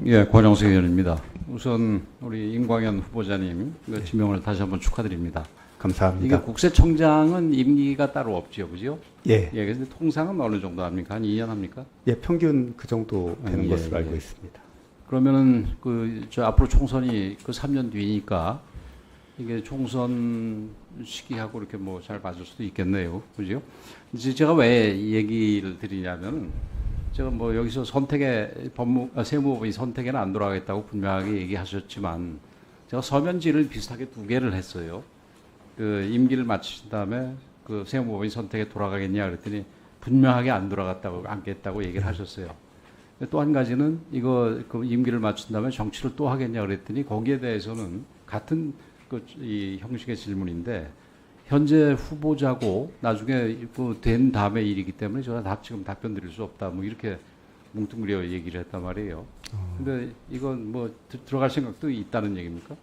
예, 권영석 의원입니다. 우선 우리 임광현 후보자님 그 지명을 다시 한번 축하드립니다. 감사합니다. 이게 국세청장은 임기가 따로 없죠, 그죠? 예. 예, 근데 통상은 어느 정도 합니까? 한 2년 합니까? 예, 평균 그 정도 되는 예, 것으로 예. 알고 있습니다. 그러면은 저 앞으로 총선이 그 3년 뒤니까 이게 총선 시기하고 이렇게 뭐 잘 맞을 수도 있겠네요, 그죠? 이제 제가 왜 이 얘기를 드리냐면 제가 뭐 여기서 세무법인 선택에는 안 돌아가겠다고 분명하게 얘기하셨지만 제가 서면지를 비슷하게 2개를 했어요. 그 임기를 마치신 다음에 그 세무법인 선택에 돌아가겠냐 그랬더니 분명하게 안 돌아갔다고 안겠다고 얘기를 하셨어요. 또 한 가지는 이거 그 임기를 마친 다음에 정치를 또 하겠냐 그랬더니 거기에 대해서는 같은 이 형식의 질문인데 현재 후보자고 나중에 된 다음에 일이기 때문에 제가 지금 답변 드릴 수 없다. 뭐 이렇게 뭉뚱그려 얘기를 했단 말이에요. 근데 이건 뭐 들어갈 생각도 있다는 얘기입니까?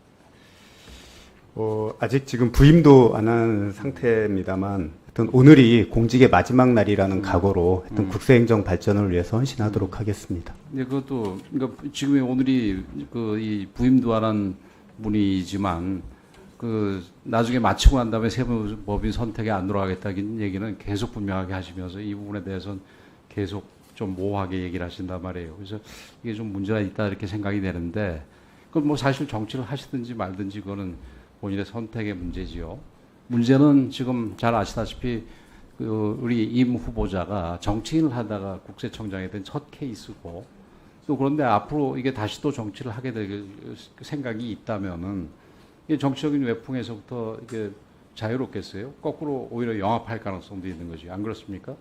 아직 지금 부임도 안 한 상태입니다만 하여튼 오늘이 공직의 마지막 날이라는 각오로 하여튼 국세행정 발전을 위해서 헌신하도록 하겠습니다. 근데 그것도 그러니까 지금 오늘이 이 부임도 안 한 분이지만 그 나중에 마치고 난 다음에 세무법인 선택에 안 돌아가겠다는 얘기는 계속 분명하게 하시면서 이 부분에 대해서는 계속 좀 모호하게 얘기를 하신단 말이에요. 그래서 이게 좀 문제가 있다 이렇게 생각이 되는데 그건 뭐 사실 정치를 하시든지 말든지 그거는 본인의 선택의 문제지요. 문제는 지금 잘 아시다시피 우리 임 후보자가 정치인을 하다가 국세청장이 된 첫 케이스고 또 그런데 앞으로 이게 다시 또 정치를 하게 될 생각이 있다면은 이게 정치적인 외풍에서부터 이게 자유롭겠어요? 거꾸로 오히려 영합할 가능성도 있는 거지. 안 그렇습니까?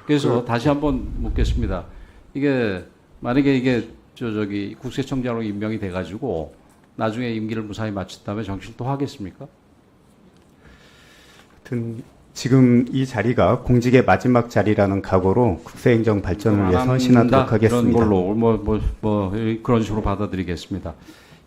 그래서 다시 한번 묻겠습니다. 이게 만약에 이게 저기 국세청장으로 임명이 돼가지고 나중에 임기를 무사히 마친 다음에 정치를 또 하겠습니까? 하여튼 지금 이 자리가 공직의 마지막 자리라는 각오로 국세행정 발전을 위해서 헌신하도록 하겠습니다. 그런 걸로 뭐 그런 식으로 받아들이겠습니다.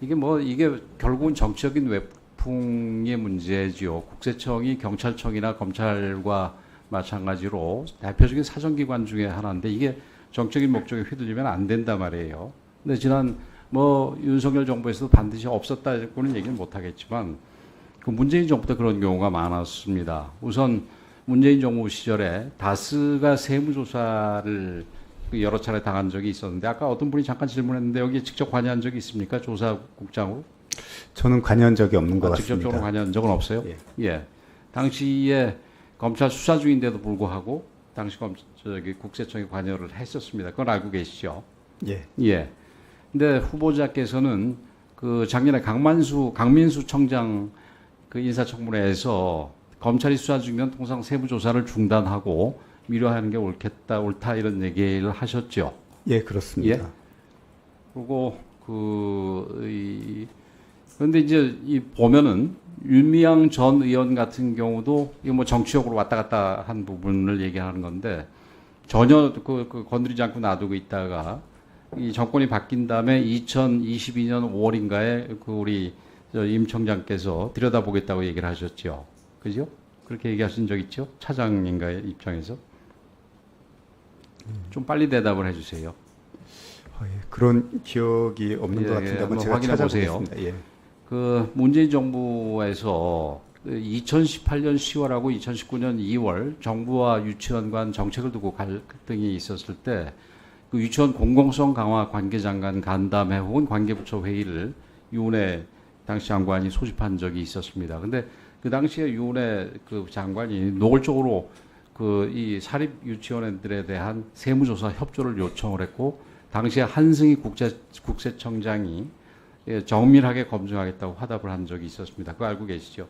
이게 결국은 정치적인 외풍의 문제지요. 국세청이 경찰청이나 검찰과 마찬가지로 대표적인 사정기관 중에 하나인데 이게 정적인 목적에 휘둘리면 안 된단 말이에요. 근데 지난 윤석열 정부에서도 반드시 없었다고는 얘기는 못하겠지만 그 문재인 정부 때 그런 경우가 많았습니다. 우선 문재인 정부 시절에 다스가 세무조사를 여러 차례 당한 적이 있었는데 아까 어떤 분이 잠깐 질문했는데 여기에 직접 관여한 적이 있습니까? 조사국장으로? 저는 관여한 적이 없는 것 같습니다. 직접적으로 관여한 적은 없어요? 예. 당시에 검찰 수사 중인데도 불구하고 당시 국세청이 관여를 했었습니다. 그건 알고 계시죠? 예. 근데 후보자께서는 그 작년에 강민수 청장 그 인사청문회에서 검찰이 수사 중이면 통상 세무조사를 중단하고 미뤄하는 게 옳다 이런 얘기를 하셨죠. 예, 그렇습니다. 예? 그리고 그런데 이제 보면은 윤미향 전 의원 같은 경우도 이거 뭐 정치적으로 왔다 갔다 한 부분을 얘기하는 건데 전혀 건드리지 않고 놔두고 있다가 이 정권이 바뀐 다음에 2022년 5월인가에 우리 임 청장께서 들여다보겠다고 얘기를 하셨죠. 그죠? 그렇게 얘기하신 적 있죠? 차장인가의 입장에서. 좀 빨리 대답을 해주세요. 예, 그런 기억이 없는 것 같은데 한번 제가 찾아보겠습니다. 예. 그 문재인 정부에서 2018년 10월하고 2019년 2월 정부와 유치원 간 정책을 두고 갈등이 있었을 때 그 유치원 공공성 강화 관계장관 간담회 혹은 관계부처 회의를 유은혜 당시 장관이 소집한 적이 있었습니다. 근데 그 당시에 유은혜 그 장관이 노골적으로 이 사립 유치원들에 대한 세무조사 협조를 요청을 했고 당시에 한승희 국세청장이 정밀하게 검증하겠다고 화답을 한 적이 있었습니다. 그거 알고 계시죠?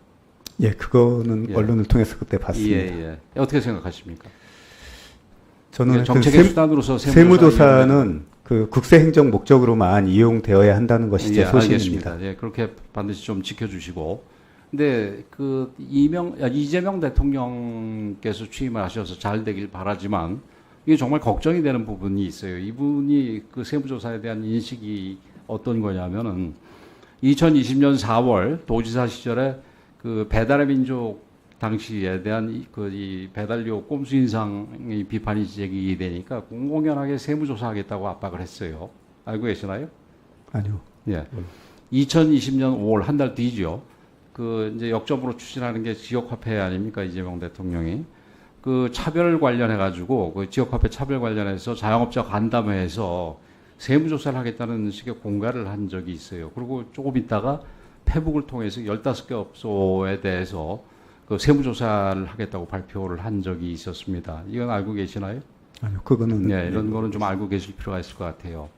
예, 그거는 언론을 통해서 그때 봤습니다. 예. 어떻게 생각하십니까? 저는 정책의 수단으로서 세무조사는 그 국세행정 목적으로만 이용되어야 한다는 것이 제 소신입니다. 알겠습니다. 예, 그렇게 반드시 좀 지켜주시고. 근데 이재명 대통령께서 취임을 하셔서 잘 되길 바라지만 이게 정말 걱정이 되는 부분이 있어요. 이분이 그 세무조사에 대한 인식이 어떤 거냐면은 2020년 4월 도지사 시절에 그 배달의 민족 당시에 대한 이 배달료 꼼수 인상의 비판이 제기되니까 공공연하게 세무조사하겠다고 압박을 했어요. 알고 계시나요? 아니요. 예. 2020년 5월 한 달 뒤죠. 그 이제 역점으로 추진하는 게 지역화폐 아닙니까? 이재명 대통령이. 그 차별 관련해 가지고 그 지역화폐 차별 관련해서 자영업자 간담회에서 세무조사를 하겠다는 식의 공갈을 한 적이 있어요. 그리고 조금 있다가 페북을 통해서 15개 업소에 대해서 그 세무조사를 하겠다고 발표를 한 적이 있었습니다. 이건 알고 계시나요? 아니요. 그거는 네, 이런 거는 좀 알고 계실 필요가 있을 것 같아요.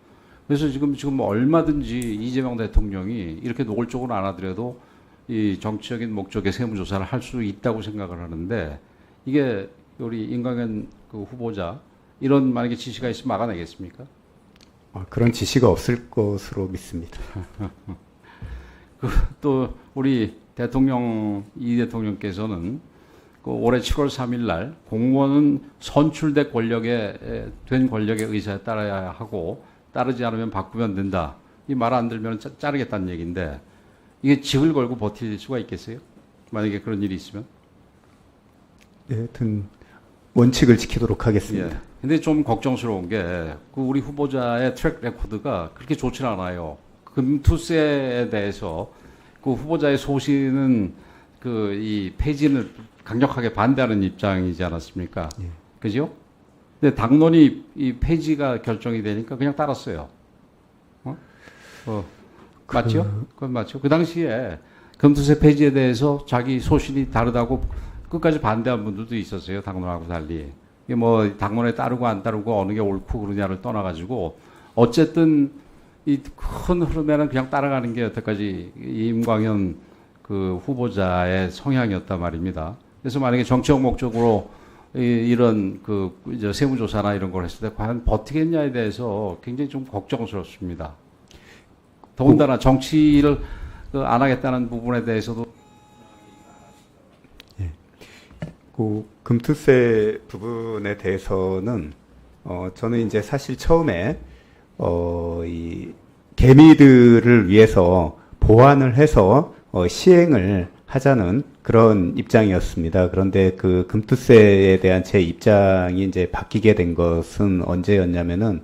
그래서 지금 얼마든지 이재명 대통령이 이렇게 노골적으로 안 하더라도 이 정치적인 목적의 세무조사를 할 수 있다고 생각을 하는데 이게 우리 임광현 그 후보자 이런 만약에 지시가 있으면 막아내겠습니까? 그런 지시가 없을 것으로 믿습니다. 또 우리 이 대통령께서는 그 올해 7월 3일 날 공무원은 선출된 권력의 의사에 따라야 하고 따르지 않으면 바꾸면 된다. 이 말 안 들면 자르겠다는 얘기인데 이게 직을 걸고 버틸 수가 있겠어요? 만약에 그런 일이 있으면? 예, 하여튼 원칙을 지키도록 하겠습니다. 예. 근데 좀 걱정스러운 게 그 우리 후보자의 트랙 레코드가 그렇게 좋지 않아요. 금투세에 대해서 그 후보자의 소신은 그 이 폐지를 강력하게 반대하는 입장이지 않았습니까? 예. 그죠? 근데 당론이 이 폐지가 결정이 되니까 그냥 따랐어요. 맞죠? 그건 맞죠. 그 당시에 금투세 폐지에 대해서 자기 소신이 다르다고 끝까지 반대한 분들도 있었어요. 당론하고 달리. 이게 뭐 당론에 따르고 안 따르고 어느 게 옳고 그러냐를 떠나가지고 어쨌든 이 큰 흐름에는 그냥 따라가는 게 여태까지 임광현 그 후보자의 성향이었단 말입니다. 그래서 만약에 정치적 목적으로 이런 그 이제 세무조사나 이런 걸 했을 때 과연 버티겠냐에 대해서 굉장히 좀 걱정스럽습니다. 더군다나 정치를 안 하겠다는 부분에 대해서도 그 금투세 부분에 대해서는 저는 이제 사실 처음에 이 개미들을 위해서 보완을 해서 시행을 하자는 그런 입장이었습니다. 그런데 그 금투세에 대한 제 입장이 이제 바뀌게 된 것은 언제였냐면은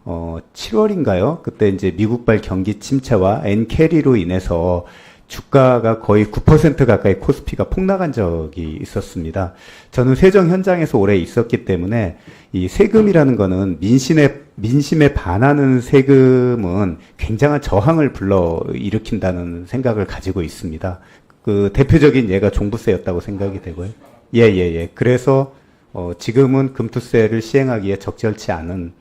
7월인가요? 그때 이제 미국발 경기 침체와 엔캐리로 인해서 주가가 거의 9% 가까이 코스피가 폭락한 적이 있었습니다. 저는 세정 현장에서 오래 있었기 때문에 이 세금이라는 거는 민심에 반하는 세금은 굉장한 저항을 불러일으킨다는 생각을 가지고 있습니다. 그 대표적인 예가 종부세였다고 생각이 되고요. 예. 그래서 지금은 금투세를 시행하기에 적절치 않은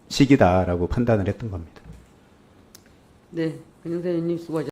시기다라고 판단을 했던 겁니다. 네, 권영세 의원님 수고하셨습니다.